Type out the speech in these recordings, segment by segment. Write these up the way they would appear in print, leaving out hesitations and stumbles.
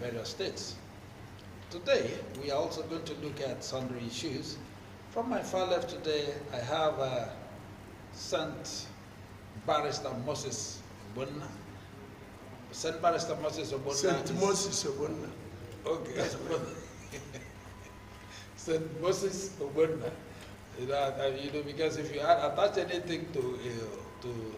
various states. Today, we are also going to look at sundry issues. From my far left today, I have St. Barrister Moses Ogbonna. St. Barrister Moses Ogbonna. St. Moses Ogbonna. Okay. St. Moses Ogbonna. You know, because if you attach anything to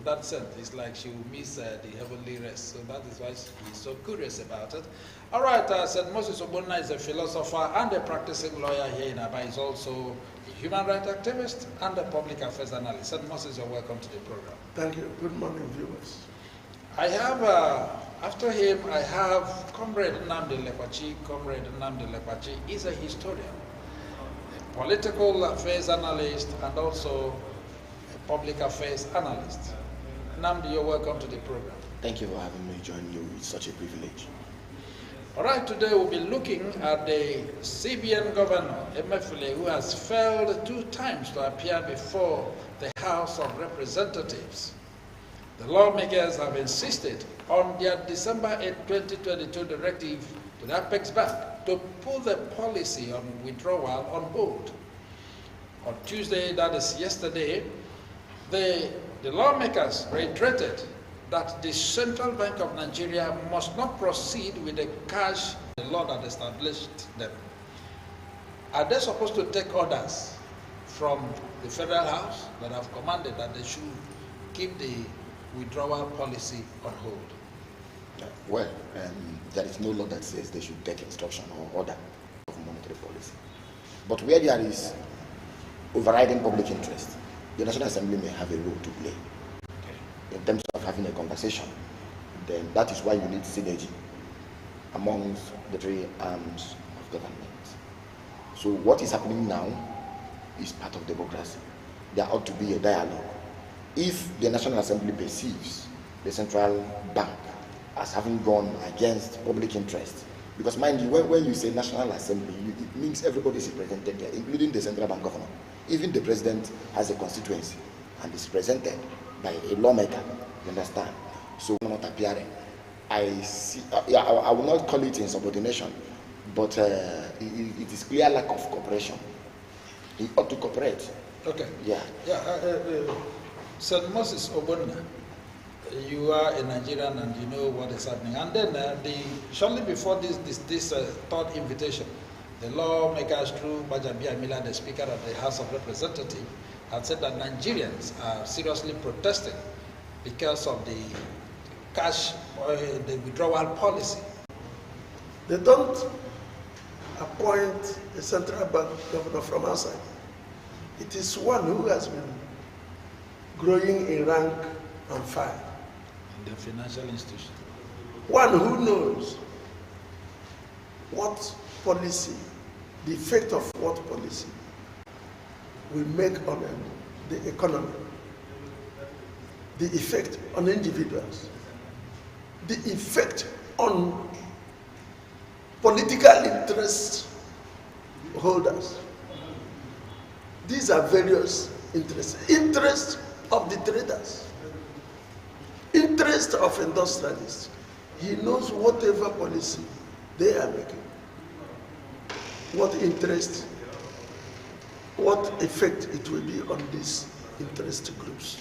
that saint, it's like she will miss the heavenly rest. So that is why she's so curious about it. All right, St. Moses Ogbonna is a philosopher and a practicing lawyer here in Aba. He's also a human rights activist and a public affairs analyst. St. Moses, you're welcome to the program. Thank you. Good morning, viewers. I have, after him, I have Comrade Nnamdi Lekwachi. Comrade Nnamdi Lekwachi is a historian, a political affairs analyst, and also a public affairs analyst. Nnamdi, you're welcome to the program. Thank you for having me join you. It's such a privilege. All right, today we'll be looking at the CBN governor, Emefiele, who has failed 2 times to appear before the House of Representatives. The lawmakers have insisted on their December 8, 2022 directive to the Apex Bank to put the policy on withdrawal on hold. On Tuesday, that is yesterday, the lawmakers reiterated that the Central Bank of Nigeria must not proceed with the cash law that established them. Are they supposed to take orders from the Federal House that have commanded that they should keep the withdrawal policy on hold? Well, there is no law that says they should take instruction or order of monetary policy. But where there is overriding public interest, the National Assembly may have a role to play. In terms of having a conversation, then that is why you need synergy amongst the 3 arms of government. So what is happening now is part of democracy. There ought to be a dialogue. If the National Assembly perceives the central bank as having gone against public interest, because mind you, when you say National Assembly, it means everybody is represented there, including the central bank governor. Even the president has a constituency and is represented by a lawmaker, you understand? So not appearing. I see. I will not call it insubordination, but it is clear lack of cooperation. He ought to cooperate. Okay. Yeah. St. Moses Ogbonna, you are a Nigerian and you know what is happening. And then shortly before this third invitation, the lawmakers through Gbajabiamila, the Speaker of the House of Representatives, had said that Nigerians are seriously protesting because of the cash, the withdrawal policy. They don't appoint a central bank governor from outside. It is one who has been growing in rank and file. In the financial institution. One who knows what policy, the effect of what policy will make on the economy, the effect on individuals, the effect on political interest holders. These are various interests. Interest of the traders, interest of industrialists. He knows whatever policy they are making, what interest, what effect it will be on these interest groups.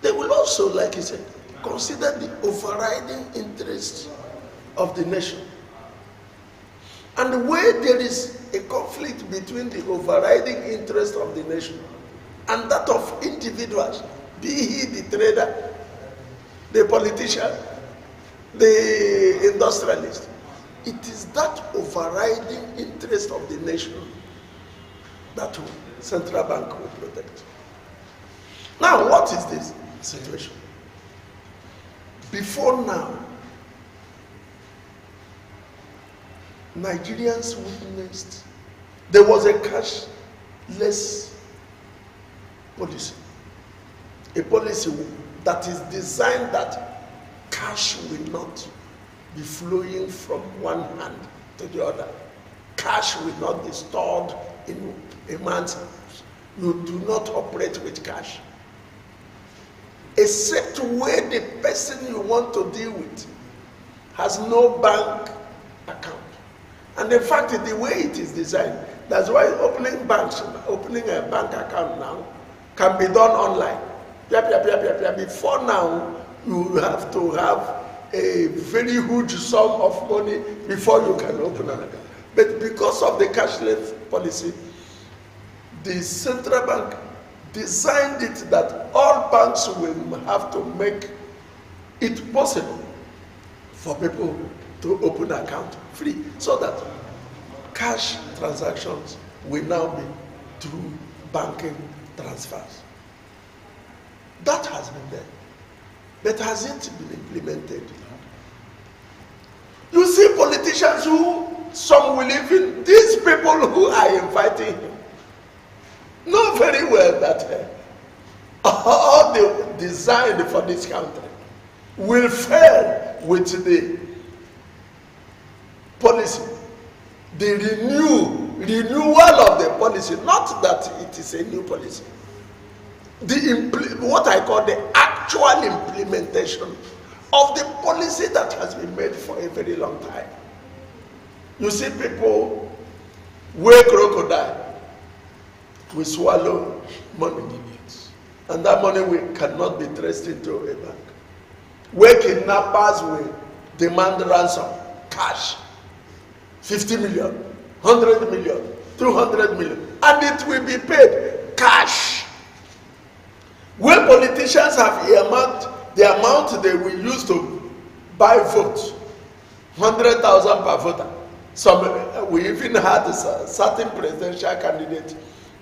They will also, like he said, consider the overriding interest of the nation. And where there is a conflict between the overriding interest of the nation and that of individuals, be he the trader, the politician, the industrialist, it is that overriding interest of the nation that central bank will protect. Now, what is this situation? Before now, Nigerians witnessed there was a cashless policy, a policy that is designed that cash will not be flowing from one hand to the other. Cash will not be stored in a man's house. You do not operate with cash, except where the person you want to deal with has no bank account. And in fact, the way it is designed, that's why opening a bank account now can be done online. Before now, you have to have a very huge sum of money before you can open an account. But because of the cashless policy, the central bank designed it that all banks will have to make it possible for people to open an account free, so that cash transactions will now be through banking transfers. That has been there, but has it been implemented? You see politicians who, some will even, these people who are inviting him, know very well that all the design for this country will fail with the policy, the renewal of the policy. Not that it is a new policy. What I call the actual implementation of the policy that has been made for a very long time. You see people weigh crocodile, we swallow money, and that money cannot be traced into a bank. Where kidnappers will demand ransom, cash, 50 million, 100 million, 200 million, and it will be paid cash. When politicians have earmarked the amount they will use to buy votes, 100,000 per voter. We even had a certain presidential candidate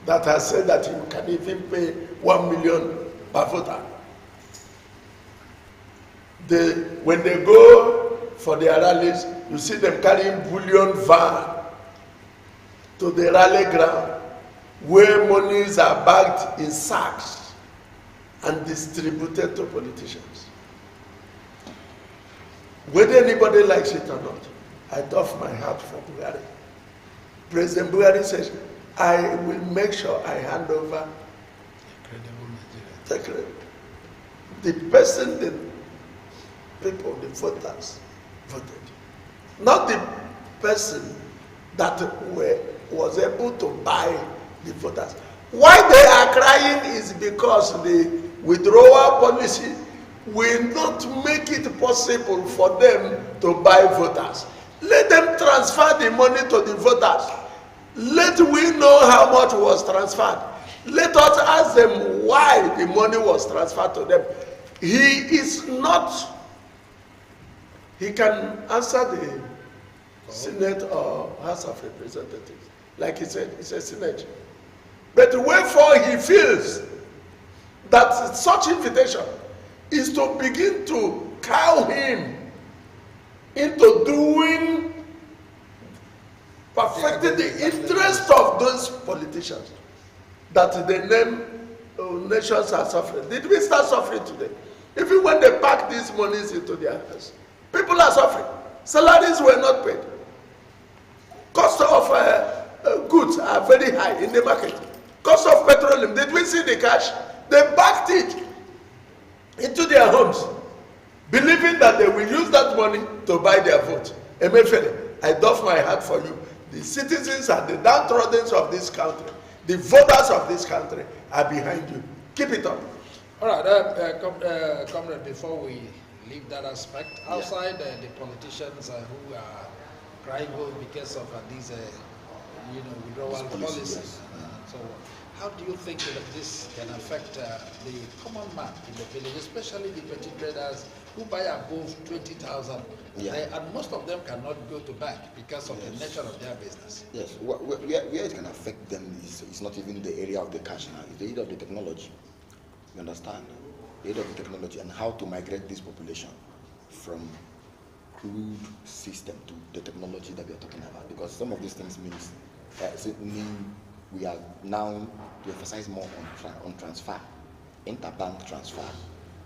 that has said that you can even pay 1 million per voter. When they go for their rallies, you see them carrying bullion van to the rally ground, where monies are bagged in sacks and distributed to politicians. Whether anybody likes it or not, I doff my hat for Buhari. President Buhari says, I will make sure I hand over the person, the people, the voters voted. Not the person that was able to buy the voters. Why they are crying is because the withdrawal policy will not make it possible for them to buy voters. Let them transfer the money to the voters. Let we know how much was transferred. Let us ask them why the money was transferred to them. He can answer the Senate or House of Representatives. Like he said, it's a Senate. But wherefore he feels that such invitation is to begin to cow him into perfecting the interest of those politicians that the nations are suffering. Did we start suffering today? Even when they pack these monies into their hands, people are suffering. Salaries were not paid. Cost of goods are very high in the market. Cost of petroleum, did we see the cash? They backed it into their homes, believing that they will use that money to buy their vote. Emefiele, I doff my hat for you. The citizens and the downtrodden of this country, the voters of this country are behind you. Keep it up. All right, comrade, before we leave that aspect, outside the politicians who are crying wolf because of these withdrawal policies. So how do you think that this can affect the common man in the village, especially the petty traders who buy above 20,000? And most of them cannot go to bank because of the nature of their business. Yes, where it can affect them is not even the area of the cash now, it's the area of the technology. You understand? The area of the technology and how to migrate this population from crude system to the technology that we are talking about. Because some of these things mean we are now to emphasize more on transfer, interbank transfer,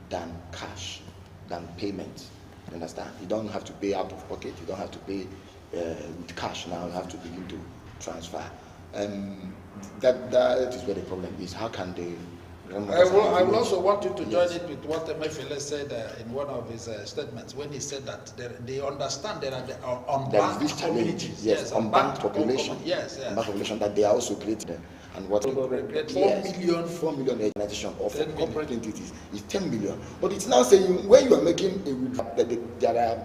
than cash, than payment. You understand? You don't have to pay out of pocket. You don't have to pay with cash now. You have to begin to transfer. That is where the problem is. How can the I will also want you to join it with what Emefiele said in one of his statements when he said that they understand there are unbanked communities. Yes, unbanked population. Yes. Unbanked population that they are also created. And what 4 million organization of corporate entities is 10 million. But it's now saying when you are making there are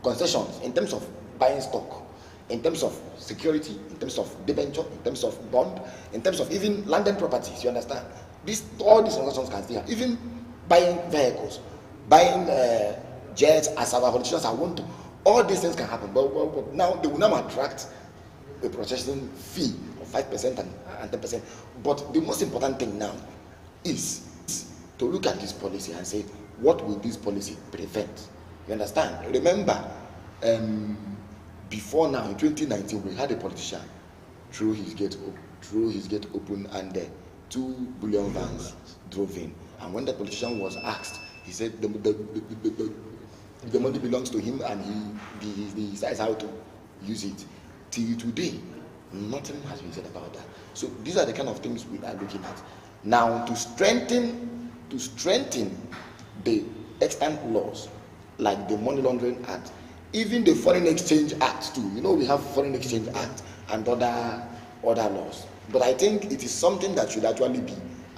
concessions in terms of buying stock, in terms of security, in terms of debenture, in terms of bond, in terms of even landed properties, you understand? All these transactions can still happen. Even buying vehicles, buying jets, as our politicians are want to. All these things can happen. But now they will now attract a processing fee of 5% and 10%. But the most important thing now is to look at this policy and say, what will this policy prevent? You understand? Remember, before now, in 2019, we had a politician through his gate open, and 2 billion vans drove in. And when the politician was asked, he said the money belongs to him, and he decides how to use it. Till today, nothing has been said about that. So these are the kind of things we are looking at now to strengthen the extant laws like the Money Laundering Act. Even the Foreign Exchange Act too. You know, we have Foreign Exchange Act and other laws. But I think it is something that should actually be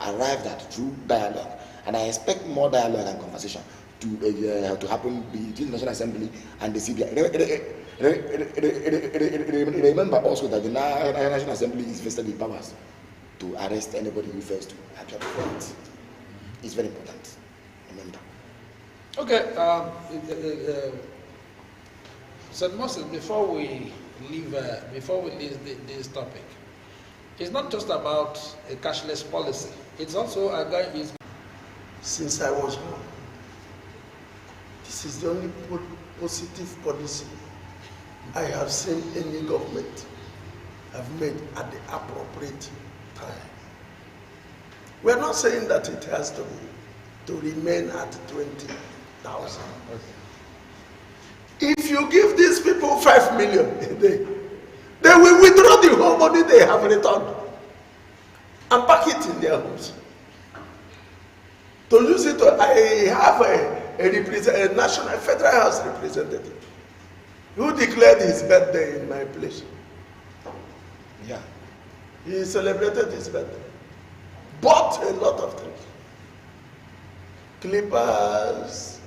arrived at through dialogue. And I expect more dialogue and conversation to happen between the National Assembly and the CBI. Remember also that the National Assembly is vested with powers to arrest anybody who fails to actually follow it. It's very important. Remember. Okay. St. Moses, before we leave this topic, it's not just about a cashless policy. It's also since I was born, this is the only positive policy I have seen any government have made at the appropriate time. We're not saying that it has to remain at 20,000. Okay. If you give these people 5 million a day, they will withdraw the whole money they have returned and pack it in their homes. To use it, I have a national federal house representative who declared his birthday in my place. Yeah. He celebrated his birthday. Bought a lot of things. Clippers,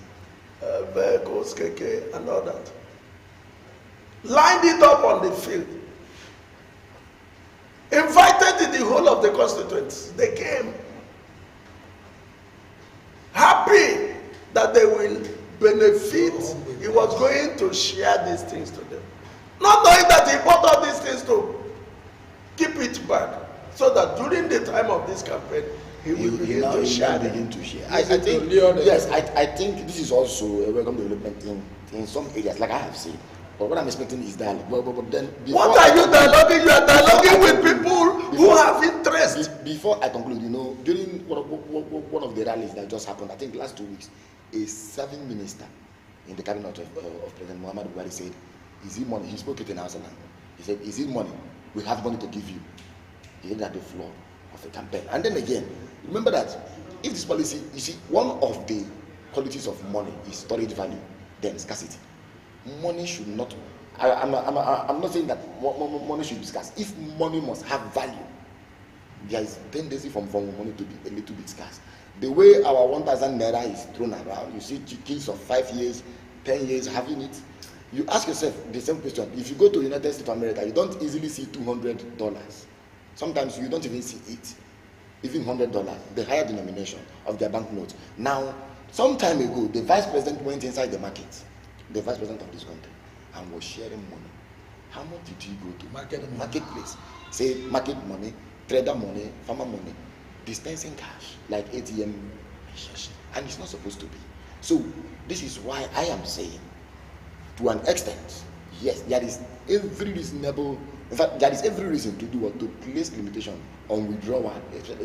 vehicles, KK, and all that. Lined it up on the field. Invited the whole of the constituents. They came. Happy that they will benefit. He was going to share these things to them. Not knowing that he bought all these things to keep it back. So that during the time of this campaign, he will begin to share. I think yes, I think this is also a welcome development in some areas, like I have said. But what I'm expecting is dialogue. But then what are you dialoguing? You are dialoguing with people who have interest. Before I conclude, you know, during one of the rallies that just happened, I think last 2 weeks, a serving minister in the cabinet of President Muhammadu Buhari said, "Is it money?" He spoke it in Hausa language. He said, "Is it money? We have money to give you." He did at the floor of the campaign. And then again, remember that if this policy, you see, one of the qualities of money is storage value, then scarcity. Money should not. I'm not saying that money should be scarce. If money must have value, there is tendency for money to be a little bit scarce. The way our 1,000 naira is thrown around, you see kids of 5 years, 10 years having it. You ask yourself the same question. If you go to United States of America, you don't easily see $200. Sometimes you don't even see it. Even $100, the higher denomination of their banknotes. Now, some time ago, the vice president went inside the market, the vice president of this country, and was sharing money. How much did he go to? Marketplace. Say market money, trader money, farmer money, dispensing cash, like ATM. And it's not supposed to be. So, this is why I am saying, to an extent, yes, there is every reasonable, in fact, there is every reason to do what, to place limitation on withdrawal,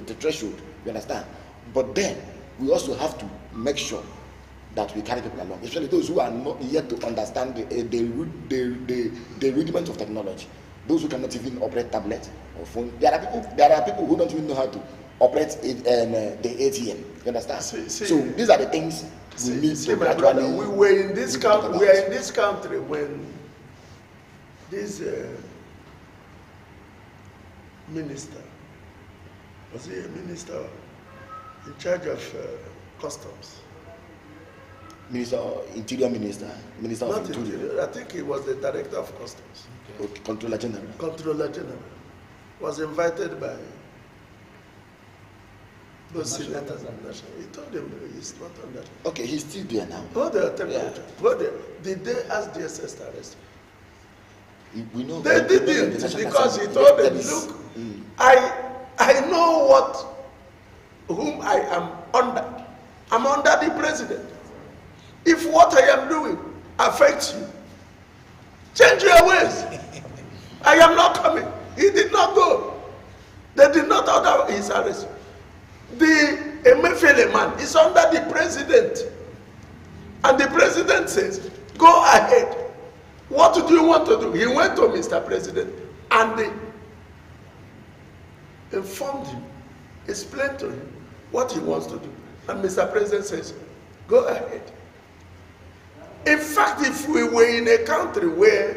the threshold, you understand? But then, we also have to make sure that we carry people along, especially those who are not yet to understand the rudiments of technology, those who cannot even operate tablet or phone. There are people who don't even know how to operate the ATM. You understand? See, so these are the things we need to gradually. We were in this country. We are in this country when this minister, was he a minister in charge of customs? Interior Minister of Interior. I think he was the director of customs. Okay. Controller General. Controller General was invited by those senators and national. He told them he's not on that. Okay, he's still there now. Hold the temperature. Hold the. Did they ask DSS to arrest him? We know they didn't, because he told them, look, I know whom I am under. I'm under the president. If what I am doing affects you, change your ways. I am not coming. He did not go. They did not order his arrest. The Emefiele man is under the president. And the president says, go ahead. What do you want to do? He went to Mr. President and they informed him, explained to him what he wants to do. And Mr. President says, go ahead. In fact, if we were in a country where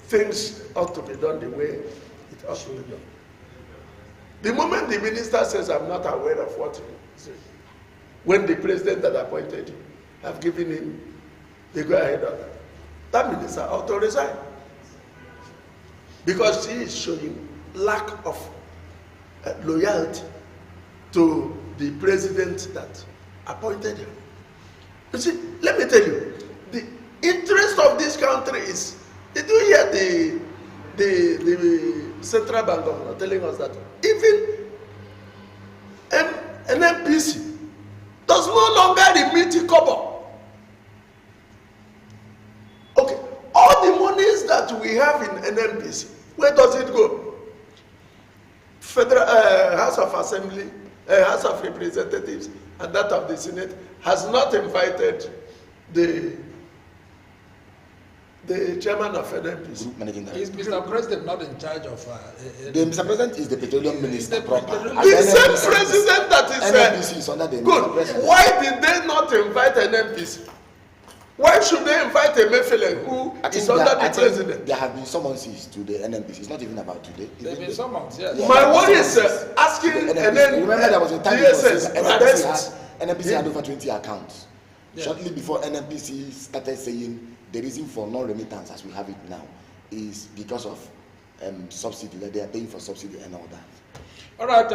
things ought to be done the way it ought to be done, the moment the minister says, I'm not aware of what he said, when the president that appointed him have given him the go-ahead order, that minister ought to resign. Because he is showing lack of loyalty to the president that appointed him. You see, let me tell you, the interest of this country is, did you hear the central bank governor telling us that even an NPC does no longer remit a kobo? Okay, all the monies that we have in NPC, where does it go? Federal House of Assembly, House of Representatives, and that of the Senate has not invited the chairman of NNPC. Is Mr. President not in charge of... the Mr. President is the petroleum minister proper. The same president that is... NNPC is under the good. President. Why did they not invite NNPC? Why should they invite Emefiele, who is under the president? There have been summonses to the NNPC. It's not even about today. There have been summons, yes. My worry is asking remember there was a time NNPC had over 20 accounts. Yeah. Shortly before NNPC started saying the reason for non-remittance as we have it now is because of subsidy, that they are paying for subsidy and all that. All right,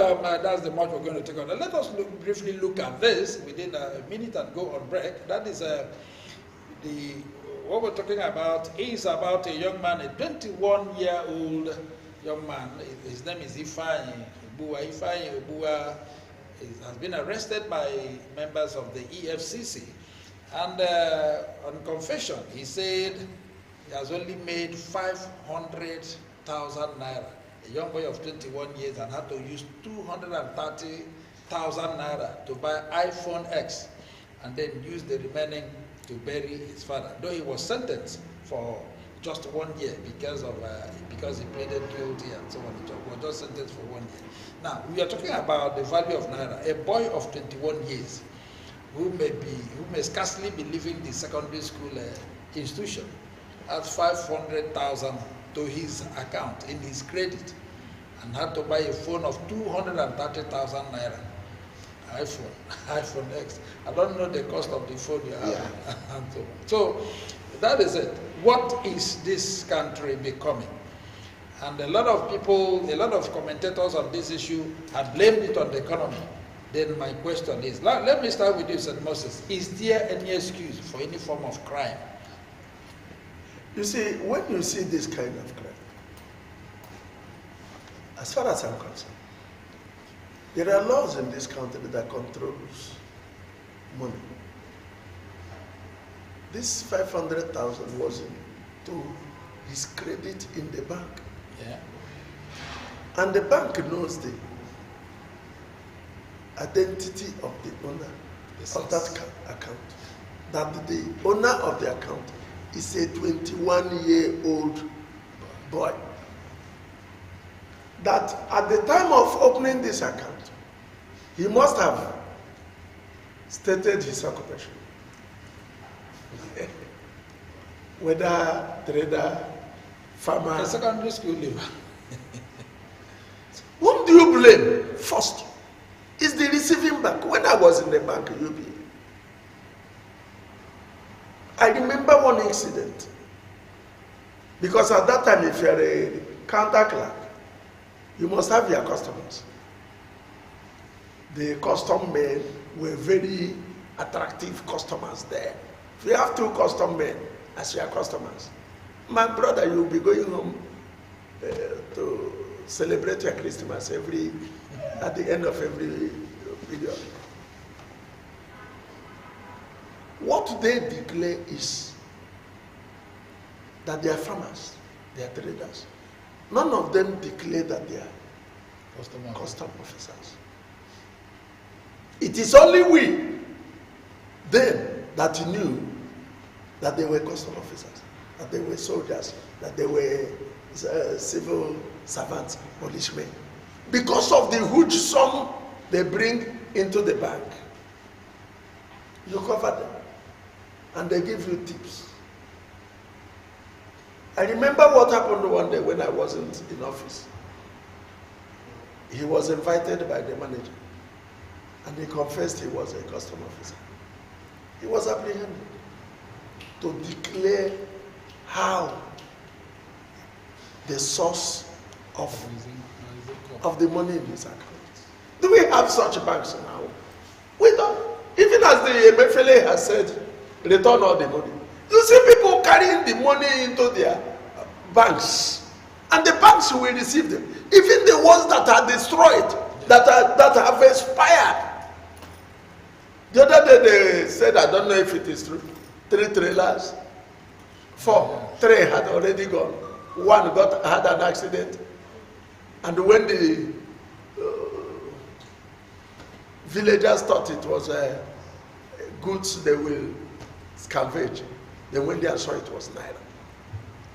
that's the much we're going to take on. Let us briefly look at this within a minute and go on break. That is what we're talking about is about a young man, a 21-year-old young man. His name is Ifeanyi Ubua. Ifeanyi Ubua has been arrested by members of the EFCC. And on confession, he said he has only made 500,000 naira. A young boy of 21 years and had to use 230,000 naira to buy iPhone X and then use the remaining to bury his father. Though he was sentenced for just 1 year because he pleaded guilty and so on. He was just sentenced for 1 year. Now we are talking about the value of naira. A boy of 21 years who may scarcely be leaving the secondary school institution has 500,000 to his account in his credit and had to buy a phone of 230,000 naira. iPhone X. I don't know the cost of the phone you have. Yeah. So that is it. What is this country becoming? And a lot of people, a lot of commentators on this issue have blamed it on the economy. Then my question is, let me start with you, St. Moses. Is there any excuse for any form of crime? You see, when you see this kind of crime, as far as I'm concerned, there are laws in this country that controls money. This 500,000 was to his credit in the bank. Yeah. And the bank knows the identity of the owner of that account. That the owner of the account is a 21-year-old boy. that at the time of opening this account, he must have stated his occupation. Whether trader, farmer. A secondary school leaver. Whom do you blame first? Is the receiving bank. When I was in the bank, UBA, I remember one incident. Because at that time, if you're a counter clerk, you must have your customers. The custom men were very attractive customers there. If you have 2 custom men as your customers, my brother, you'll be going home to celebrate your Christmas at the end of every period. What they declare is that they are farmers, they are traders. None of them declare that they are custom officers. It is only we then that knew that they were custom officers, that they were soldiers, that they were civil servants, policemen. Because of the huge sum they bring into the bank, you cover them and they give you tips. I remember what happened one day when I wasn't in office. He was invited by the manager and he confessed he was a custom officer. He was apprehended to declare how the source of the money in his account. Do we have such banks now? We don't. Even as the Emefiele has said, return all the money. You see people carrying the money into their banks, and the banks will receive them. Even the ones that are destroyed, that have expired. The other day they said, I don't know if it is true, 3 trailers, 4, 3 had already gone. 1 had an accident, and when the villagers thought it was goods they will salvage, then when they saw it was Naira,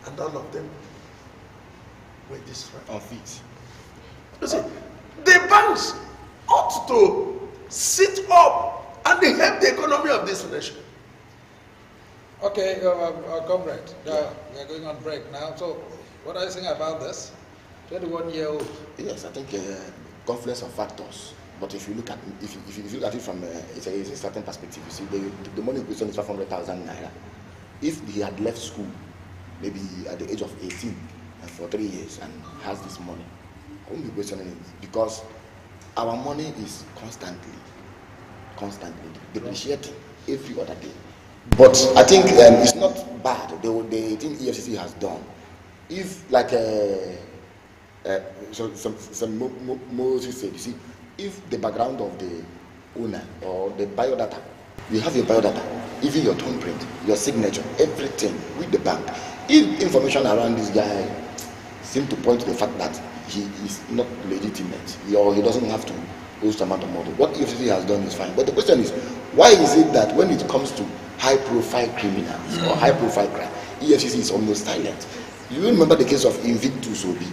and all of them were destroyed. On feet. You see, the banks ought to sit up and help the economy of this nation. Okay, comrade, we are going on break now. So, what are you saying about this? 21-year-old. Yes, I think confluence of factors. But if you look at if you look at it from it's a certain perspective, you see the money question is 500,000 naira. If he had left school, maybe at the age of 18 and for 3 years and has this money, I won't be questioning it, because our money is constantly depreciating every other day. But I think it's not bad. The thing EFCC has done, if like some Moses said, you see, if the background of the owner or the biodata, you have your biodata, even your thumbprint, your signature, everything with the bank. If information around this guy seem to point to the fact that he is not legitimate, or he doesn't have to host amount of money, what EFCC has done is fine. But the question is, why is it that when it comes to high-profile criminals or high-profile crime, EFCC is almost silent? You remember the case of Invictus Obi?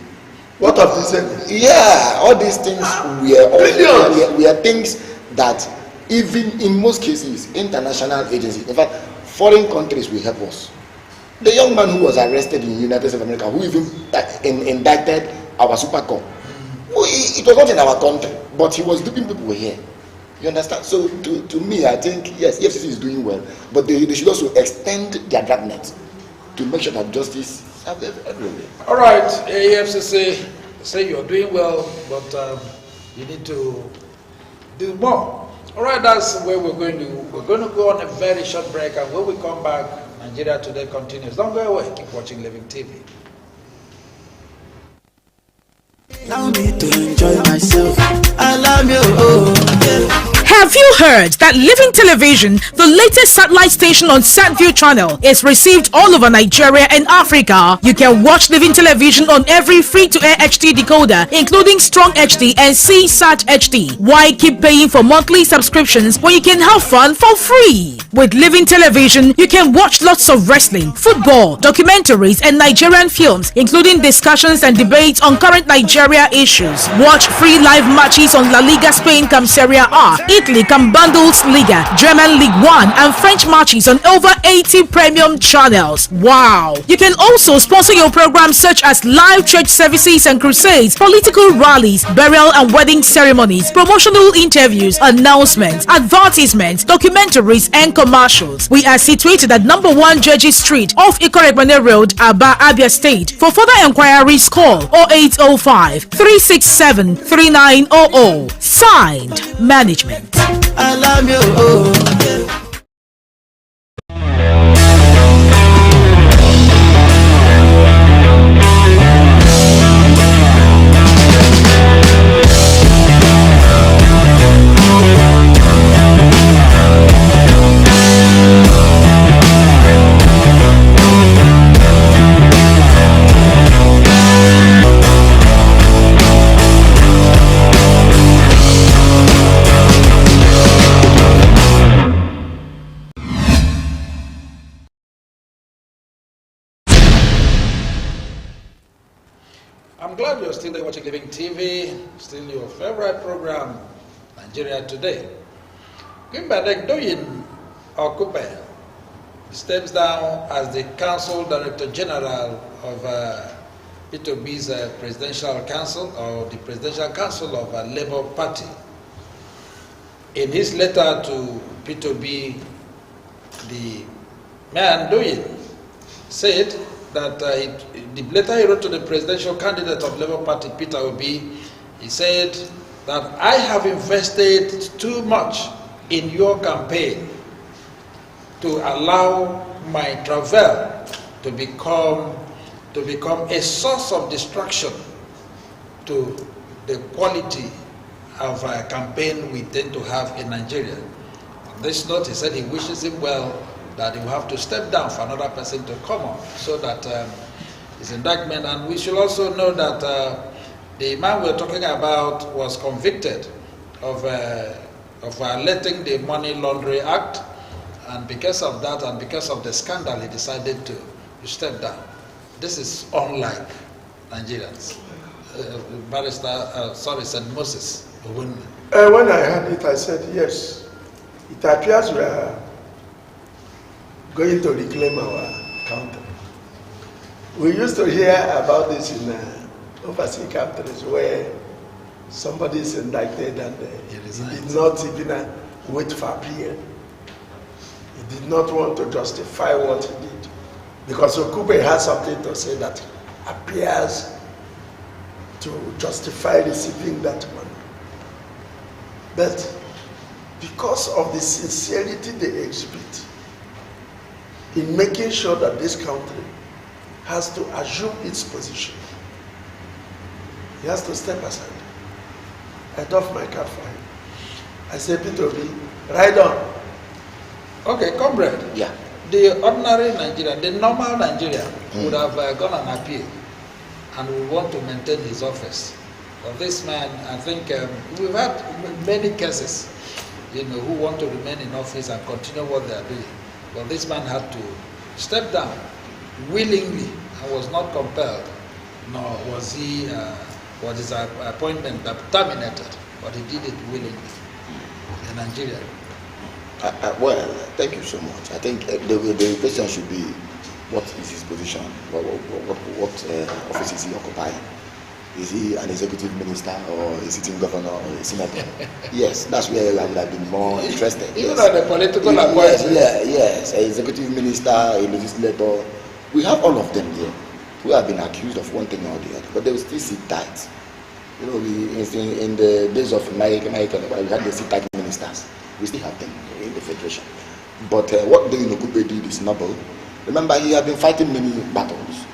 What of this? Yeah, all these things were things that even in most cases, international agencies, in fact, foreign countries will help us. The young man who was arrested in the United States of America, who even indicted our Super Cup, it was not in our country, but he was duping people here. You understand? So to me, I think, yes, EFCC is doing well, but they should also extend their dragnet to make sure that justice is everywhere. All right, EFCC say you're doing well, but you need to do more. All right, that's where we're going to go on a very short break, and when we come back, Nigeria Today continues. Don't go away. Keep watching Living TV. Allow me to enjoy myself. I love you. Oh, yeah. Have you heard that Living Television, the latest satellite station on SatView channel, is received all over Nigeria and Africa? You can watch Living Television on every free-to-air HD decoder, including Strong HD and CSAT HD. Why keep paying for monthly subscriptions when you can have fun for free? With Living Television, you can watch lots of wrestling, football, documentaries, and Nigerian films, including discussions and debates on current Nigeria issues. Watch free live matches on La Liga Spain come Serie A, Italy come Bundesliga, German League 1, and French matches on over 80 premium channels. Wow! You can also sponsor your programs such as live church services and crusades, political rallies, burial and wedding ceremonies, promotional interviews, announcements, advertisements, documentaries, and commercials. We are situated at number 1 Jeji Street off Ikorebane Road, Aba, Abia State. For further enquiries, call 0805 367 3900. Signed, Management. I love you. I'm glad you're still there watching Living TV, still your favorite program, Nigeria Today. Gimbadek Doyin Okupe steps down as the Council Director General of P2B's Presidential Council, or the Presidential Council of Labour Party. In his letter to P2B, the man Doyin said that the letter he wrote to the presidential candidate of Labour Party, Peter Obi, he said that I have invested too much in your campaign to allow my travel to become a source of distraction to the quality of a campaign we tend to have in Nigeria. On this note, he said he wishes him well, that he will have to step down for another person to come up so that his indictment, and we should also know that the man we're talking about was convicted of violating the Money Laundering Act, and because of that and because of the scandal, he decided to step down. This is unlike Nigerians. St. Moses. When I heard it, I said, yes, it appears we are going to reclaim our country. We used to hear about this in overseas countries where somebody is indicted and he did not even wait for appeal. He did not want to justify what he did, because Okupe has something to say that appears to justify receiving that money. But because of the sincerity they exhibit in making sure that this country has to assume its position, he has to step aside. I doff my cap for him. I say, P2B, ride on. Okay, comrade. Yeah. The ordinary Nigerian, the normal Nigerian would have gone on appeal and would want to maintain his office. But this man, I think we've had many cases, who want to remain in office and continue what they are doing. But this man had to step down willingly and was not compelled, nor was his appointment terminated, but he did it willingly in Nigeria. Well, thank you so much. I think the question should be, what is his position? What office is he occupying? Is he an executive minister, or a sitting governor, or a senator? Yes, that's where I would have been more interested. Even on the political appointment. Yes, an executive minister, a legislator. We have all of them there who have been accused of one thing or the other, but they will still sit tight. In the days of America, we had the sit tight ministers. We still have them in the federation. But what Doyin Okupe did is noble. Remember, he had been fighting many battles,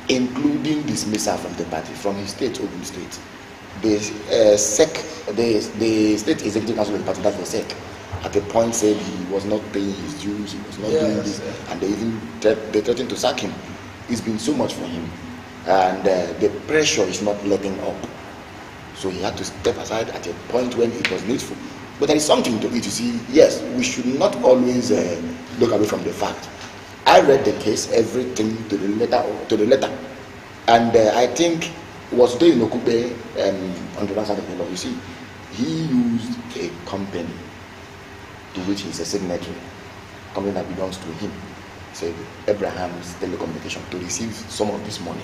including dismissal from the party, from his state, Ogun State. the the State Executive Council of the party, that's the SEC, at a point said he was not paying his dues, he was not doing this, and they even they threatened to sack him. It's been so much for him, and the pressure is not letting up. So he had to step aside at a point when it was needful. But there is something to it. You see, yes, we should not always look away from the fact. I read the case, everything to the letter, and I think it was Dei Nokube on the other side of the law. You see, he used a company to which he's a signatory, company that belongs to him, say Abraham's Telecommunication, to receive some of this money.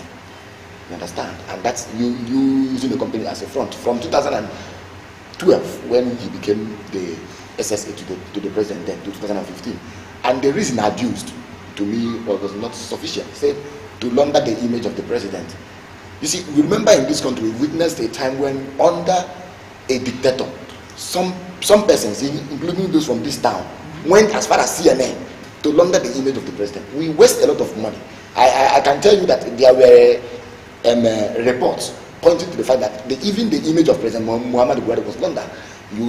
You understand? And that's you using the company as a front from 2012 when he became the SSA to the president, then to 2015. And the reason adduced to me was not sufficient. Say to launder the image of the president. You see, we remember in this country we witnessed a time when under a dictator, some persons, including those from this town, went as far as CNN to launder the image of the president. We waste a lot of money. I can tell you that there were reports pointing to the fact that even the image of President Muhammad Buhari was laundered.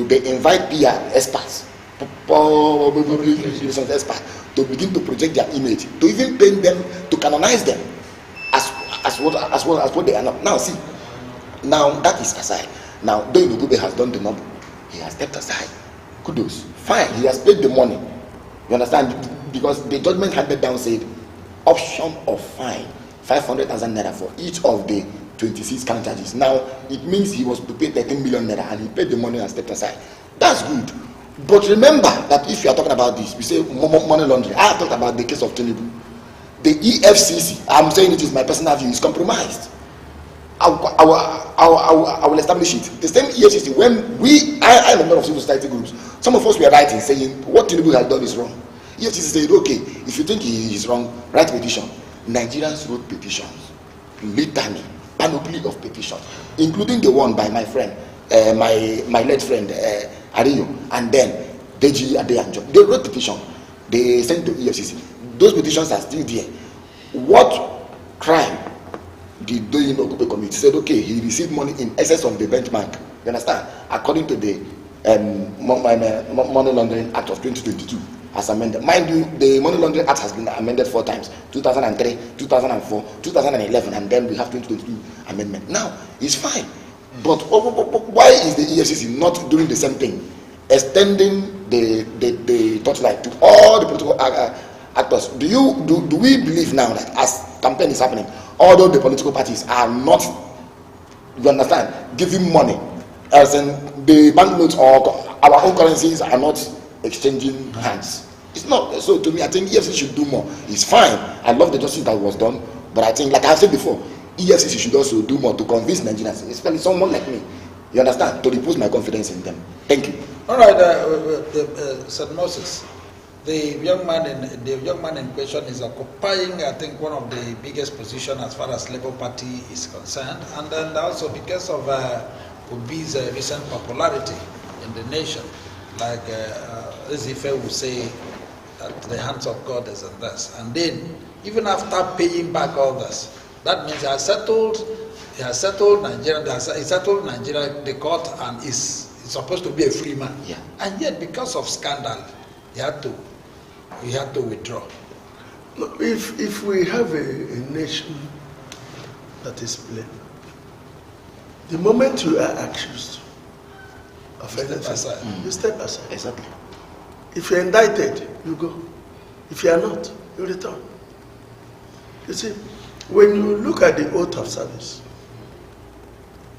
They invite PR experts, experts to begin to project their image, to even paint them, to canonize them as what they are not. Now see, now that is aside. Now Dei Nokube has done the noble. He has stepped aside. Kudos. Fine, he has paid the money. You understand? Because the judgment handed down said option of fine 500,000 naira for each of the 26 count charges. Now it means he was to pay 13 million naira and he paid the money and stepped aside. That's good. But remember that if you are talking about this, we say money laundering. I have talked about the case of Tinubu. The EFCC, I'm saying it is my personal view, is compromised. I will establish it. The same EFCC, when I am a member of civil society groups, some of us were writing saying what Tinubu has done is wrong. EFCC said, okay, if you think he is wrong, write petition. Nigerians wrote petitions, litany, panoply of petitions, including the one by my friend, my late friend, Ariyo, and then Deji Adeyanjo. They wrote petition. They sent to EFCC. Those petitions are still there. What crime did Dei Nokube commit? Said, okay, he received money in excess of the benchmark. You understand? According to the Money Laundering Act of 2022, as amended. Mind you, the Money Laundering Act has been amended 4 times: 2003, 2004, 2011, and then we have 2022 amendment. Now it's fine, but why is the EFCC not doing the same thing, extending the torchlight to all the political actors? Do we believe now that as campaign is happening, although the political parties are not, you understand, giving money, as in the banknotes or our own currencies are not exchanging hands? It's not. So to me, I think EFCC should do more. It's fine. I love the justice that was done, but I think, like I said before, EFCC should also do more to convince Nigerians, especially someone like me, you understand, to repose my confidence in them. Thank you. All right, St. Moses, the young man in question is occupying, I think, one of the biggest positions as far as Labour Party is concerned, and then also because of Obi's recent popularity in the nation, like Ezefe would say, at the hands of God is in this. And then, even after paying back all this, that means he has settled Nigeria, the court, and is supposed to be a free man. Yeah. And yet, because of scandal, he had to withdraw. No, if we have a nation that is blamed, the moment you are accused of anything, you step aside. Exactly. If you're indicted, you go. If you are not, you return. You see, when you look at the oath of service,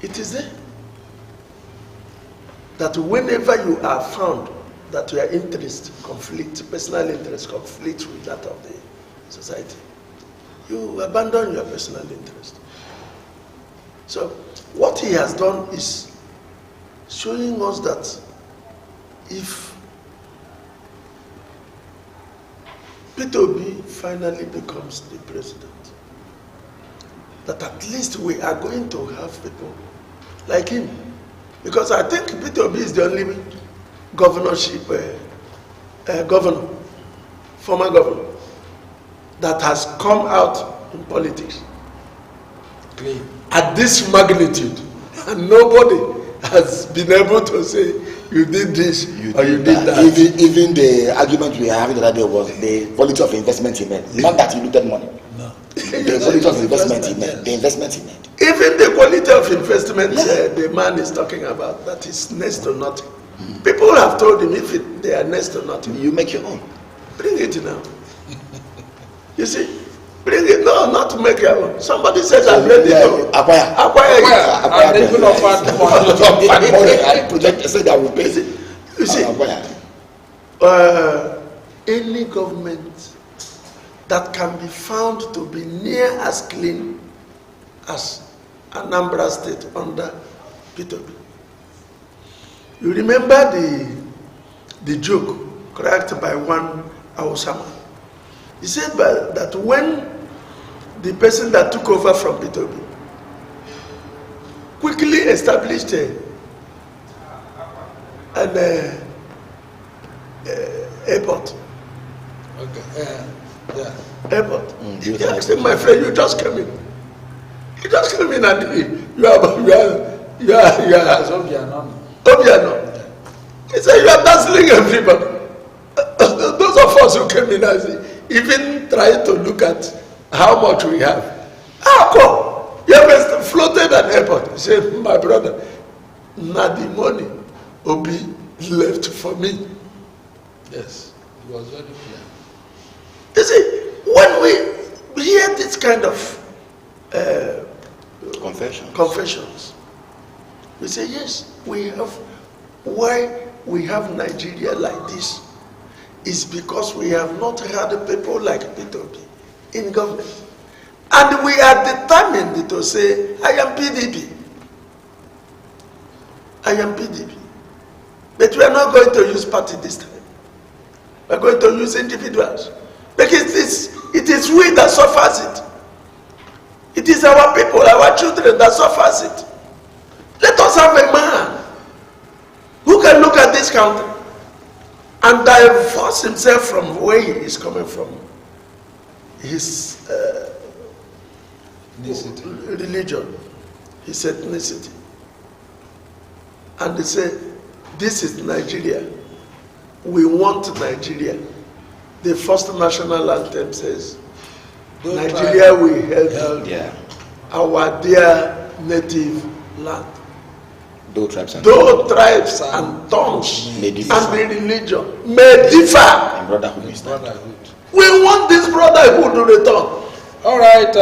it is there that whenever you are found that your interest conflict, personal interest conflicts with that of the society, you abandon your personal interest. So what he has done is showing us that if Peter Obi finally becomes the president, that at least we are going to have people like him. Because I think Peter Obi is the only governorship governor, former governor, that has come out in politics Clean. at this magnitude. And nobody has been able to say you did this or you did that. Even the argument we were having the other day was the quality of investment he made. Not that he looted money. No. The quality of investment he made. The investment he made. Even the quality of investment the man is talking about, that is next to nothing. People have told him if they are next to nothing, you make your own. Bring it now. You see? Bring it. No, not to make your own. Somebody says I'm ready to acquire. And they will offer money. I project said that will pay. You see, any government that can be found to be near as clean as Anambra State under Peter Obi. You remember the joke cracked by one Awosama. He said that when the person that took over from Peter Obi quickly established an airport. Okay. Yeah. Airport. He asked him, my friend, you just came in. You just came in and you are Obiano. He said, you are dazzling everybody. Those of us who came in and even trying to look at how much we have. How come? You have floated an airport. He said, my brother, not the money Obi left for me. Yes, it was very clear. You see, when we hear this kind of confessions, we say, yes, we have. Why we have Nigeria like this is because we have not had people like Peter Obi in government. And we are determined to say, I am PDP. I am PDP. But we are not going to use party this time. We are going to use individuals. Because it is we that suffers it. It is our people, our children that suffers it. Let us have a man who can look at this country and divorce himself from where he is coming from, his religion, his ethnicity. And they say, this is Nigeria. We want Nigeria. The first national anthem says, Nigeria we held our dear native land. Though tribes and tongues and the religion may differ. And brotherhood. We want this brotherhood to return. All right,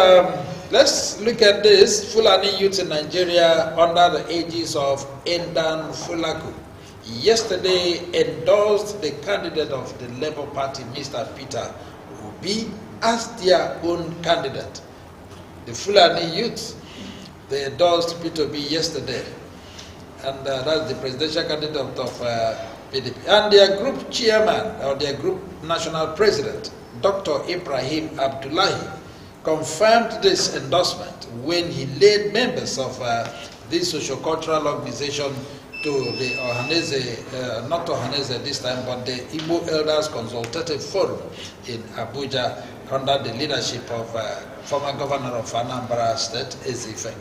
let's look at this. Fulani youth in Nigeria under the aegis of Endan Fulaku yesterday endorsed the candidate of the Labour Party, Mr. Peter Obi, as their own candidate. The Fulani youth, they endorsed Peter Obi yesterday. And that's the presidential candidate of PDP. And their group chairman, or their group national president, Dr. Ibrahim Abdullahi, confirmed this endorsement when he led members of this sociocultural organization to the Ohanese, not Ohanese this time, but the Igbo Elders Consultative Forum in Abuja under the leadership of former governor of Anambra State, Ezefe.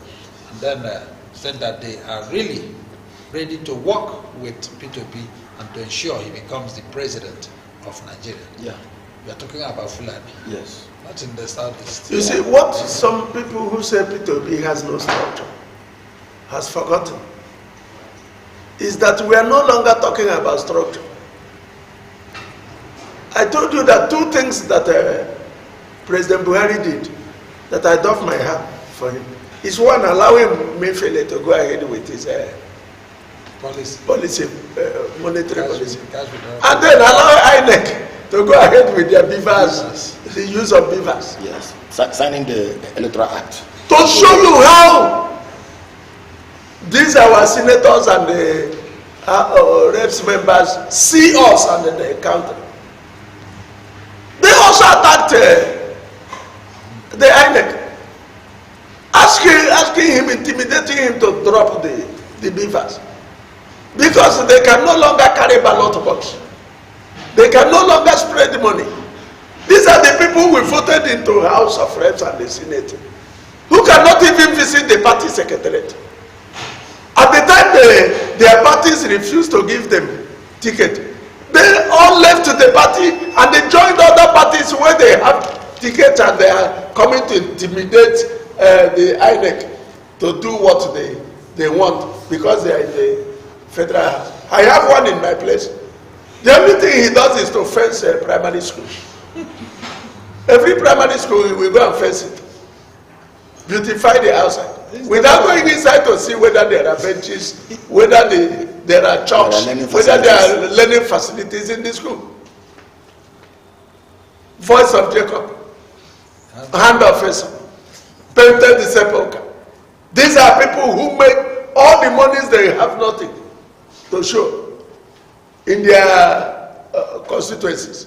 And then said that they are really ready to work with P2P and to ensure he becomes the president of Nigeria. Yeah. We are talking about Fulani. Yes. Not in the southeast. You see, what some people who say P2P has no structure has forgotten is that we are no longer talking about structure. I told you that two things that President Buhari did that I doff my hat for him is one, allowing Mefele to go ahead with his monetary policy, and then allow INEC to go ahead with their beavers, the use of beavers. Yes, signing the Electoral Act. To show you how these our senators and the reps members see us and the country. They also attacked the INEC, asking him, intimidating him to drop the beavers. Because they can no longer carry ballot box. They can no longer spread money. These are the people we voted into House of Reps and the Senate, who cannot even visit the party secretariat. At the time their parties refused to give them ticket, they all left the party and they joined other parties where they have tickets and they are coming to intimidate the INEC to do what they want because they are in the federal house. I have one in my place. The only thing he does is to fence a primary school. Every primary school he will go and fence it, beautify the outside, without going inside to see whether there are benches, whether there are chalks, whether there are learning facilities in the school. Voice of Jacob, hand of Esau, painted the sepulchre. These are people who make all the monies they have nothing to show in their constituencies.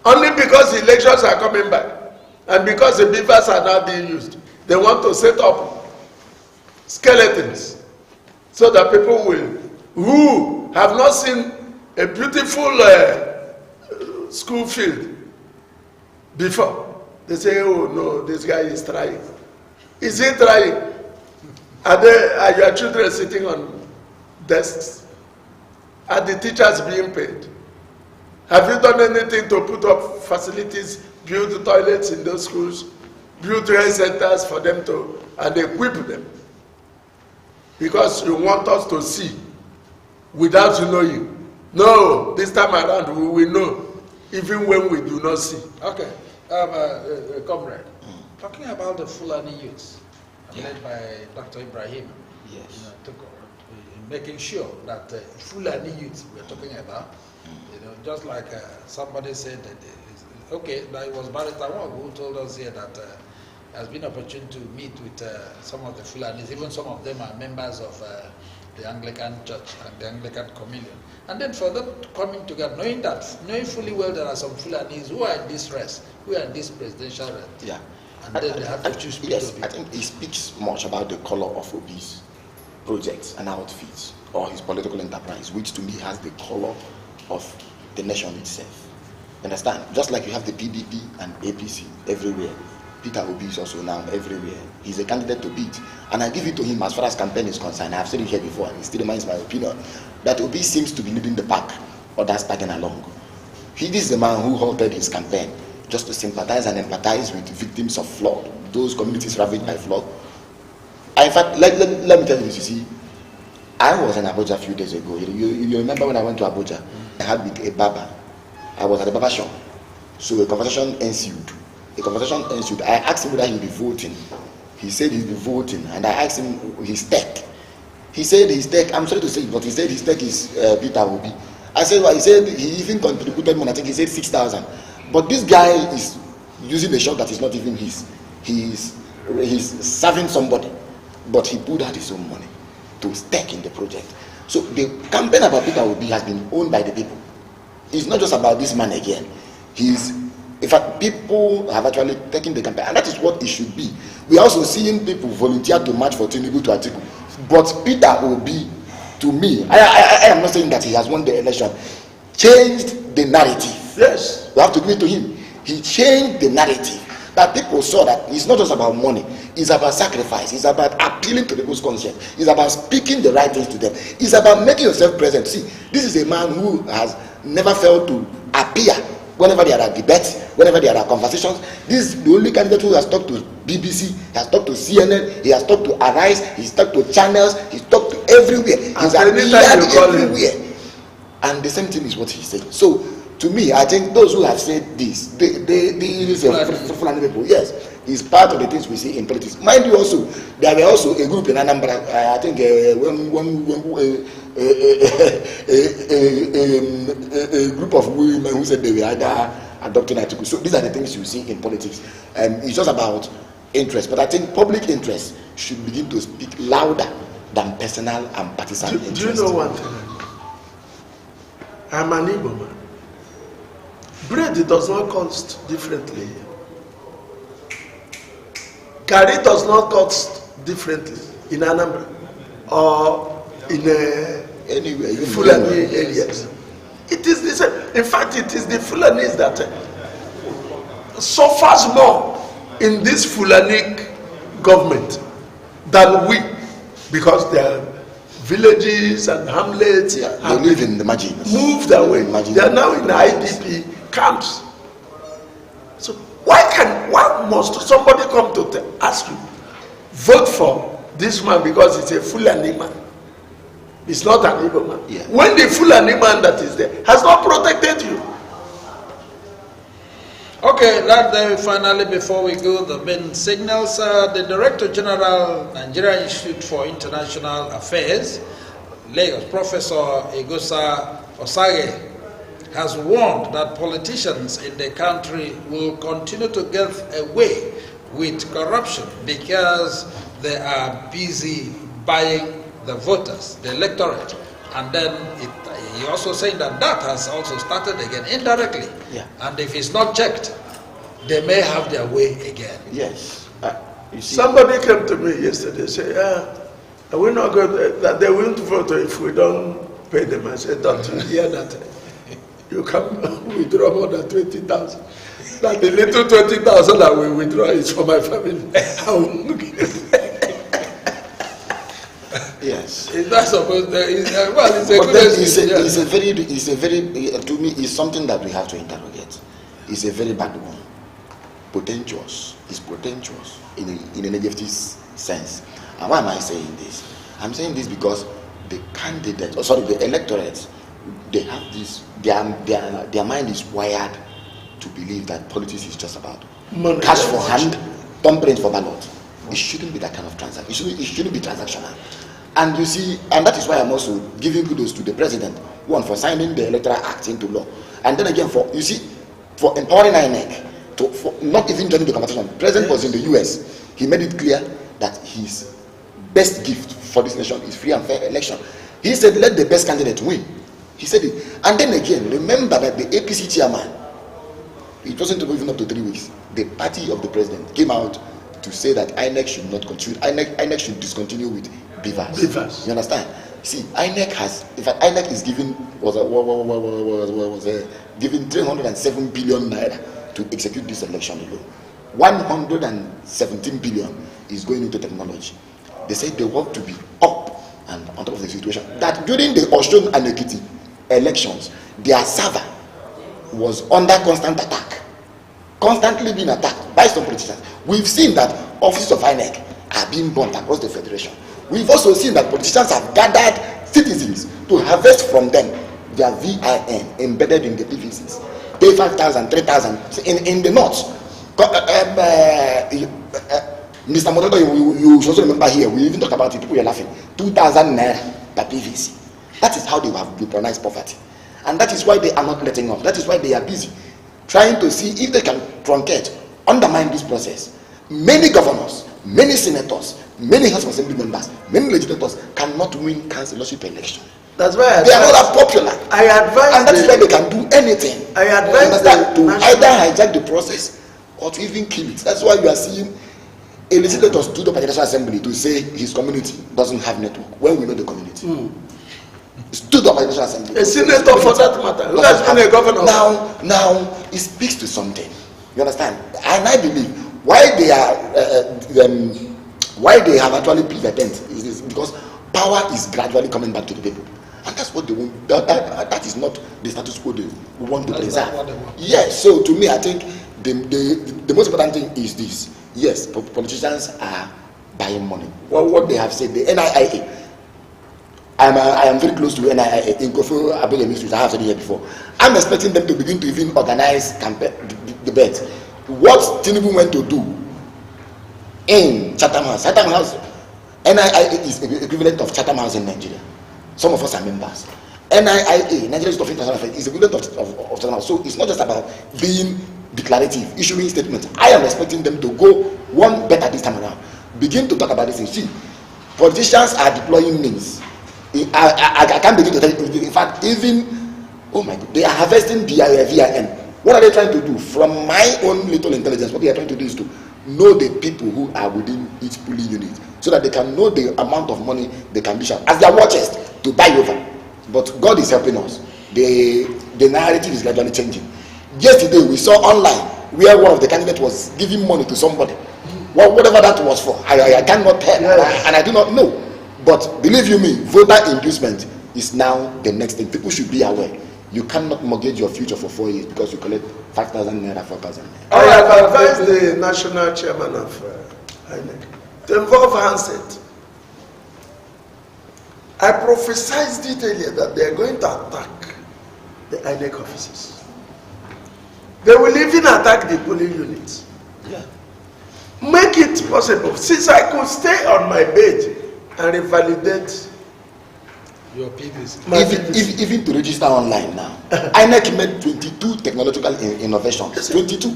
Only because the elections are coming back and because the beavers are now being used, they want to set up skeletons so that people who have not seen a beautiful school field before, they say, oh no, this guy is trying. Is he trying? Are your children sitting on desks? Are the teachers being paid? Have you done anything to put up facilities, build toilets in those schools, build health centers for them to, and equip them? Because you want us to see without knowing. No, this time around we will know, even when we do not see. Okay, comrade, talking about the Fulani youths, led by Dr. Ibrahim, Yes. Making sure that Fulani youths we're talking about, just like somebody said that, that it was Barrister Wong who told us here that has been opportunity to meet with some of the Fulanis, even some of them are members of the Anglican Church and the Anglican Communion. And then for them coming together, knowing fully well there are some Fulanis who are in distress, who are in this presidential rent. Yeah. And then they have to choose people. Yes, I think it speaks much about the color of Obi's projects and outfits or his political enterprise, which to me has the color of the nation itself. Understand? Just like you have the PDP and APC everywhere, Peter Obi is also now everywhere. He's a candidate to beat. And I give it to him as far as campaign is concerned. I have said it here before, and it still remains my opinion, that Obi seems to be leading the pack, or that's tagging along. He is the man who halted his campaign just to sympathize and empathize with victims of flood, those communities ravaged by flood. In fact, let me tell you this, you see, I was in Abuja a few days ago. You remember when I went to Abuja? I had with a barber. I was at the barber shop. So a conversation ensued. I asked him whether he'd be voting. He said he'd be voting. And I asked him his stake. He said his stake, I'm sorry to say it, but he said his stake is Peter Obi. I said, well, he said he even contributed money. I think he said 6,000. But this guy is using a shop that is not even his. He's serving somebody. But he put out his own money to stake in the project. So the campaign about Peter Obi has been owned by the people. It's not just about this man again. In fact, people have actually taken the campaign, and that is what it should be. We are also seeing people volunteer to march for Tinubu to Atiku. But Peter Obi, to me, I am not saying that he has won the election, changed the narrative. Yes. We have to admit to him. He changed the narrative. That people saw that it's not just about money, it's about sacrifice, it's about appealing to people's conscience, it's about speaking the right things to them, it's about making yourself present. See, this is a man who has never failed to appear whenever there are debates, whenever there are conversations. This is the only candidate who has talked to BBC, he has talked to CNN, he has talked to Arise, he's talked to channels, he's talked to everywhere. He's appeared everywhere. And the same thing is what he's saying. So, to me, I think those who have said this, these Fulani people, yes, is part of the things we see in politics. Mind you, also, there were also a group in Anambra, I think, a group of women who said they were either adopting Atiku. So these are the things you see in politics. It's just about interest. But I think public interest should begin to speak louder than personal and partisan interest. Do you know one thing? I'm an Igbo man. Bread does not cost differently. Curry does not cost differently in Anambra or in anywhere, even Fulani areas. It is the same. In fact, it is the Fulanis that suffers more in this Fulani government than we, because they are villages and hamlets. Yeah, they live in the margins. Moved away. They are now in the IDP camps. So why must somebody come to ask you, vote for this man because it's a Fulani man? It's not an Igbo man. Yeah. When the Fulani man that is there has not protected you. Okay, that finally, before we go, the main signals. The Director General, Nigeria Institute for International Affairs, Lagos, Professor Egosa Osage, has warned that politicians in the country will continue to get away with corruption because they are busy buying the voters, the electorate. And then he also said that has also started again indirectly. Yeah. And if it's not checked, they may have their way again. Yes. You see, Somebody came to me yesterday and said, we're not going that they won't vote if we don't pay them. I said, don't you hear that? You can withdraw more than 20,000. That the little 20,000 that we withdraw is for my family. yes. Is that supposed to, it's a But good then excuse, yeah. it's a very, to me, it's something that we have to interrogate. It's a very bad one. Potentious. It's potentious in a negative sense. And why am I saying this? I'm saying this because the the electorate, they have this, their mind is wired to believe that politics is just about Money. cash for hand, thumbprint for ballot. It shouldn't be that kind of transaction. It shouldn't be transactional. And you see, and that is why I'm also giving kudos to the president, one, for signing the Electoral Act into law, and then again for empowering INEC for not even joining the conversation. The president was in the US. He made it clear that his best gift for this nation is free and fair election. He said, let the best candidate win. He said it. And then again, remember that the APC chairman, it wasn't even up to 3 weeks, the party of the president came out to say that INEC should not continue. INEC should discontinue with BVAS. You understand? See, INEC has, in fact, INEC is giving given 307 billion naira to execute this election alone. 117 billion is going into technology. They say they want to be up and on top of the situation. That during the Osun and Ekiti elections, their server was under constant attack, constantly being attacked by some politicians. We've seen that offices of INEC are being burnt across the federation. We've also seen that politicians have gathered citizens to harvest from them their VIN embedded in the PVCs. Pay 5,000, 3,000 in the north. Mr. Mototo, you should also remember here, we even talk about it, people are laughing. 2,000 naira per PVC. That is how they have weaponized poverty. And that is why they are not letting up. That is why they are busy trying to see if they can truncate, undermine this process. Many governors, many senators, many House of Assembly members, many legislators cannot win councillorship election. That's why they are not that popular. I advise, and that is why they can do anything. I advise to either hijack the process or to even kill it. That's why you are seeing a legislator stood up at the National Assembly to say his community doesn't have network when we know the community. Stood up at the National Assembly. A senator for that matter, who has been a governor. Now it speaks to something. You understand? And I believe why they have actually prevented is because power is gradually coming back to the people. And that's what they want. That is not the status quo they want to preserve. Yes, so to me, I think the most important thing is this. Yes, politicians are buying money. Well, what they have said, the NIIA, I am very close to NIIA in Kofi Abele Ministries. I have said it here before. I'm expecting them to begin to even organize debates. What Tinubu went to do in Chatham House, NIIA is the equivalent of Chatham House in Nigeria. Some of us are members. NIIA, Nigeria Institute of International Affairs, is the equivalent of Chatham House. So it's not just about being declarative, issuing statements. I am expecting them to go one better this time around. Begin to talk about this. See, politicians are deploying means. I can't begin to tell you. In fact, even, oh my God, they are harvesting VIN. What are they trying to do? From my own little intelligence, what they are trying to do is to know the people who are within each polling unit so that they can know the amount of money they can dish out as their watchers to buy over. But God is helping us. The narrative is gradually changing. Yesterday we saw online where one of the candidates was giving money to somebody. Well, whatever that was for, I cannot tell, and I do not know. But believe you me, voter inducement is now the next thing. People should be aware. You cannot mortgage your future for 4 years because you collect 5,000 naira, 4,000 naira. I have advised the national chairman of INEC to involve handset. I prophesied it earlier that they are going to attack the INEC offices. They will even attack the polling units. Yeah. Make it possible. Since I could stay on my bed and revalidate your PVC. Even to register online now, INEC made 22 technological innovations. 22.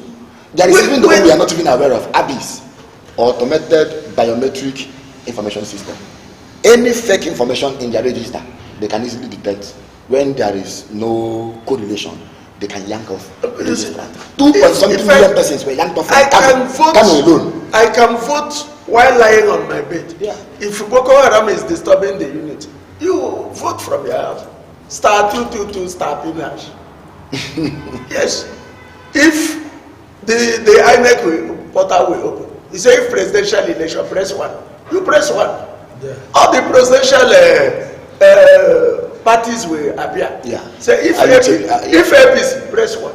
There is even the one we are not even aware of, ABIS, Automated Biometric Information System. Any fake information in their register, they can easily detect. When there is no correlation, they can yank off the registrant. 2.something million persons were yanked off. I can vote while lying on my bed. Yeah. If Boko Haram is disturbing the unit, you vote from your house. Star 222 star pin#. Yes. If the INEC portal will open, you say if presidential election, press 1. You press 1. Yeah. All the presidential parties will appear. Yeah. Say if APC, press 1.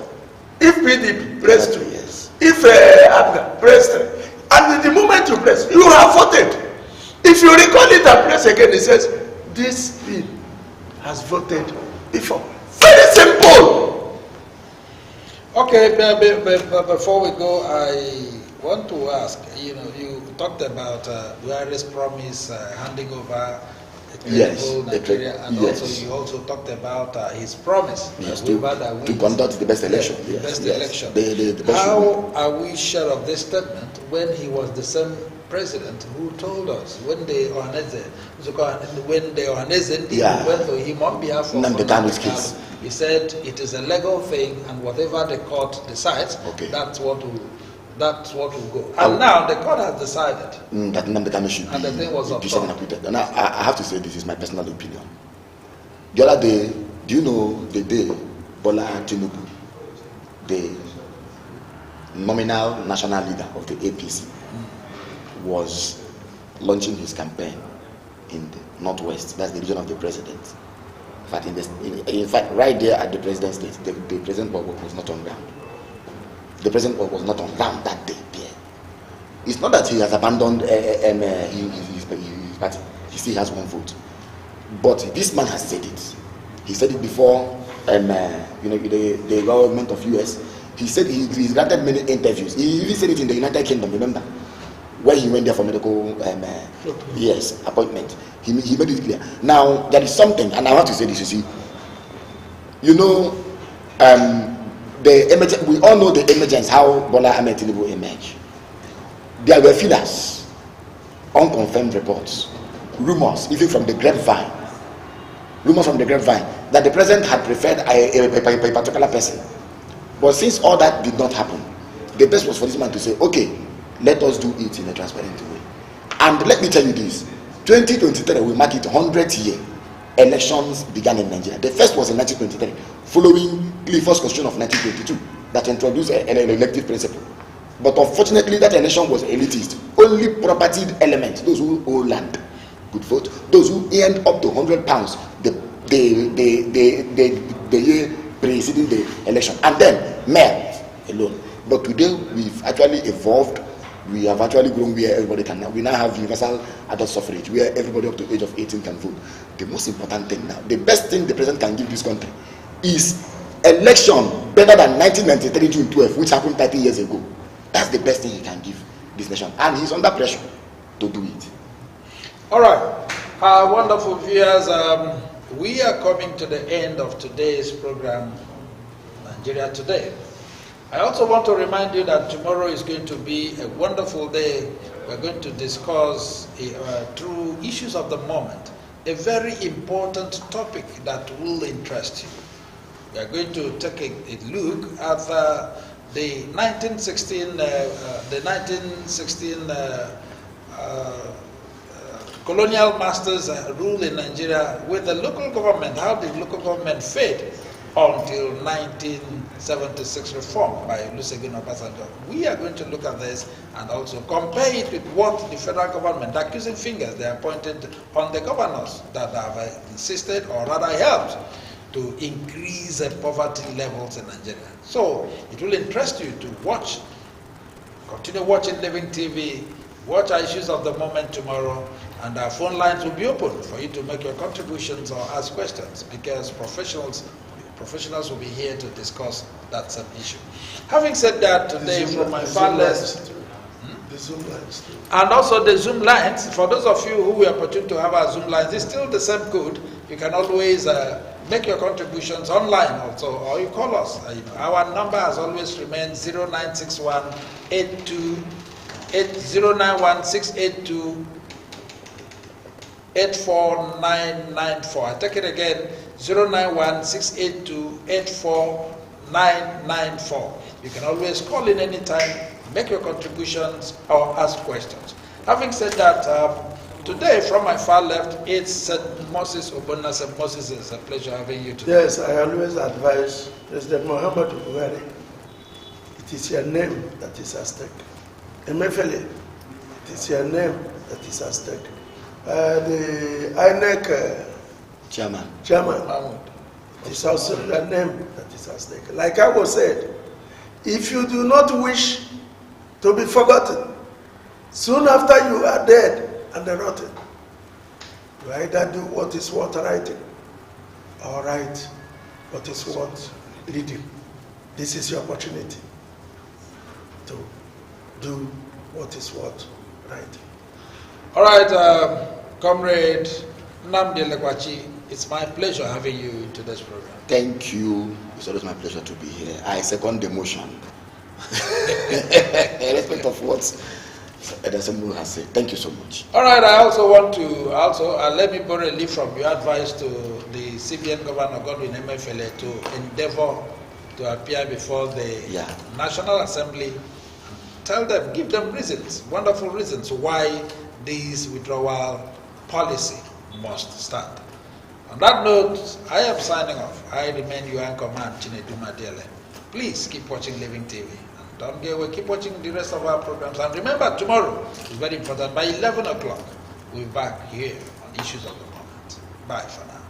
If PDP, press 2. Yes. If ABGA, press 3. And the moment you press, you have voted. If you recall it and press again, it says, this bill has voted before. Very simple. Okay, before we go, I want to ask, you talked about Buhari's promise handing over Nigeria, and you also talked about his promise to conduct the best election. The best election. The best How are we sure of this statement when he was the same president who told us when the Ohaneze went to him on behalf of Nnamdi, he said it is a legal thing and whatever the court decides, that's what will go. And now the court has decided that Nnamdi should be, and the thing was acquitted. Now I have to say this is my personal opinion. The other day, do you know the day Bola Tinubu, the nominal national leader of the APC, was launching his campaign in the Northwest, that's the region of the president. In fact, right there at the president's state, the president was not on ground. The president was not on ground that day. It's not that he has abandoned his party. He still has one vote. But this man has said it. He said it before the government of US. He said he's granted many interviews. He even said it in the United Kingdom, remember? Where he went there for medical appointment. He made it clear. Now, there is something, and I want to say this, you see. We all know the emergence, how Bola Ahmed Tinubu emerged. There were feelers, unconfirmed reports, rumors, even from the grapevine, that the president had preferred a particular person. But since all that did not happen, the best was for this man to say, okay, let us do it in a transparent way. And let me tell you this, 2023 will mark it 100th year. Elections began in Nigeria. The first was in 1923, following Clifford's Constitution of 1922 that introduced an elective principle. But unfortunately, that election was elitist. Only propertied elements, those who own land, could vote. Those who earned up to £100 the year preceding the election, and then males alone. But today we've actually evolved. We have actually grown where everybody can now. We now have universal adult suffrage, where everybody up to the age of 18 can vote. The most important thing now, the best thing the president can give this country, is election better than 1993 June 12, which happened 30 years ago. That's the best thing he can give this nation, and he's under pressure to do it. All right, wonderful viewers. We are coming to the end of today's program, Nigeria Today. I also want to remind you that tomorrow is going to be a wonderful day. We're going to discuss through issues of the moment, a very important topic that will interest you. We are going to take a look at the 1916 colonial masters rule in Nigeria with the local government, how the local government failed until 19 1976 reform by Olusegun Obasanjo. We are going to look at this and also compare it with what the federal government, accusing fingers, they are pointed on the governors that have insisted or rather helped to increase poverty levels in Nigeria. So it will interest you to watch, continue watching Living TV, watch our issues of the moment tomorrow, and our phone lines will be open for you to make your contributions or ask questions, because professionals will be here to discuss that same issue. Having said that, today from my far left, the Zoom lines too. And also the Zoom lines, for those of you who were opportune to have our Zoom lines, it's still the same code. You can always make your contributions online also, or you call us. Our number has always remained 0961 84994. I take it again, 091-682-84994. You can always call in anytime, make your contributions, or ask questions. Having said that, today from my far left, it's St. Moses Obona. St. Moses, it's a pleasure having you today. Yes, I always advise President Muhammadu Buhari, it is your name that is at stake. Emefiele, it is your name that is at stake. The INEC chairman, it is also your name that is at stake. Like I was said, if you do not wish to be forgotten, soon after you are dead and rotten, you either do what is worth writing or write what is worth reading. This is your opportunity to do what is worth writing. All right, Comrade Nnamdi Lekwachi, it's my pleasure having you in today's program. Thank you. It's always my pleasure to be here. I second the motion. In respect of what the Assembly has said. Thank you so much. All right, I also want to let me borrow a leaf from your advice to the CBN Governor Godwin Emefiele to endeavor to appear before the National Assembly. Tell them, give them reasons, wonderful reasons why this withdrawal policy must start. On that note, I am signing off. I remain your anchor man, Chinedu Madiele. Please keep watching Living TV. And don't get away, keep watching the rest of our programs. And remember, tomorrow is very important. By 11 o'clock, we'll be back here on Issues of the Moment. Bye for now.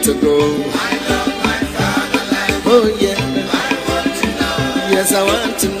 To go. I love my fatherland. Oh yeah. I want to know. Yes, I want to know.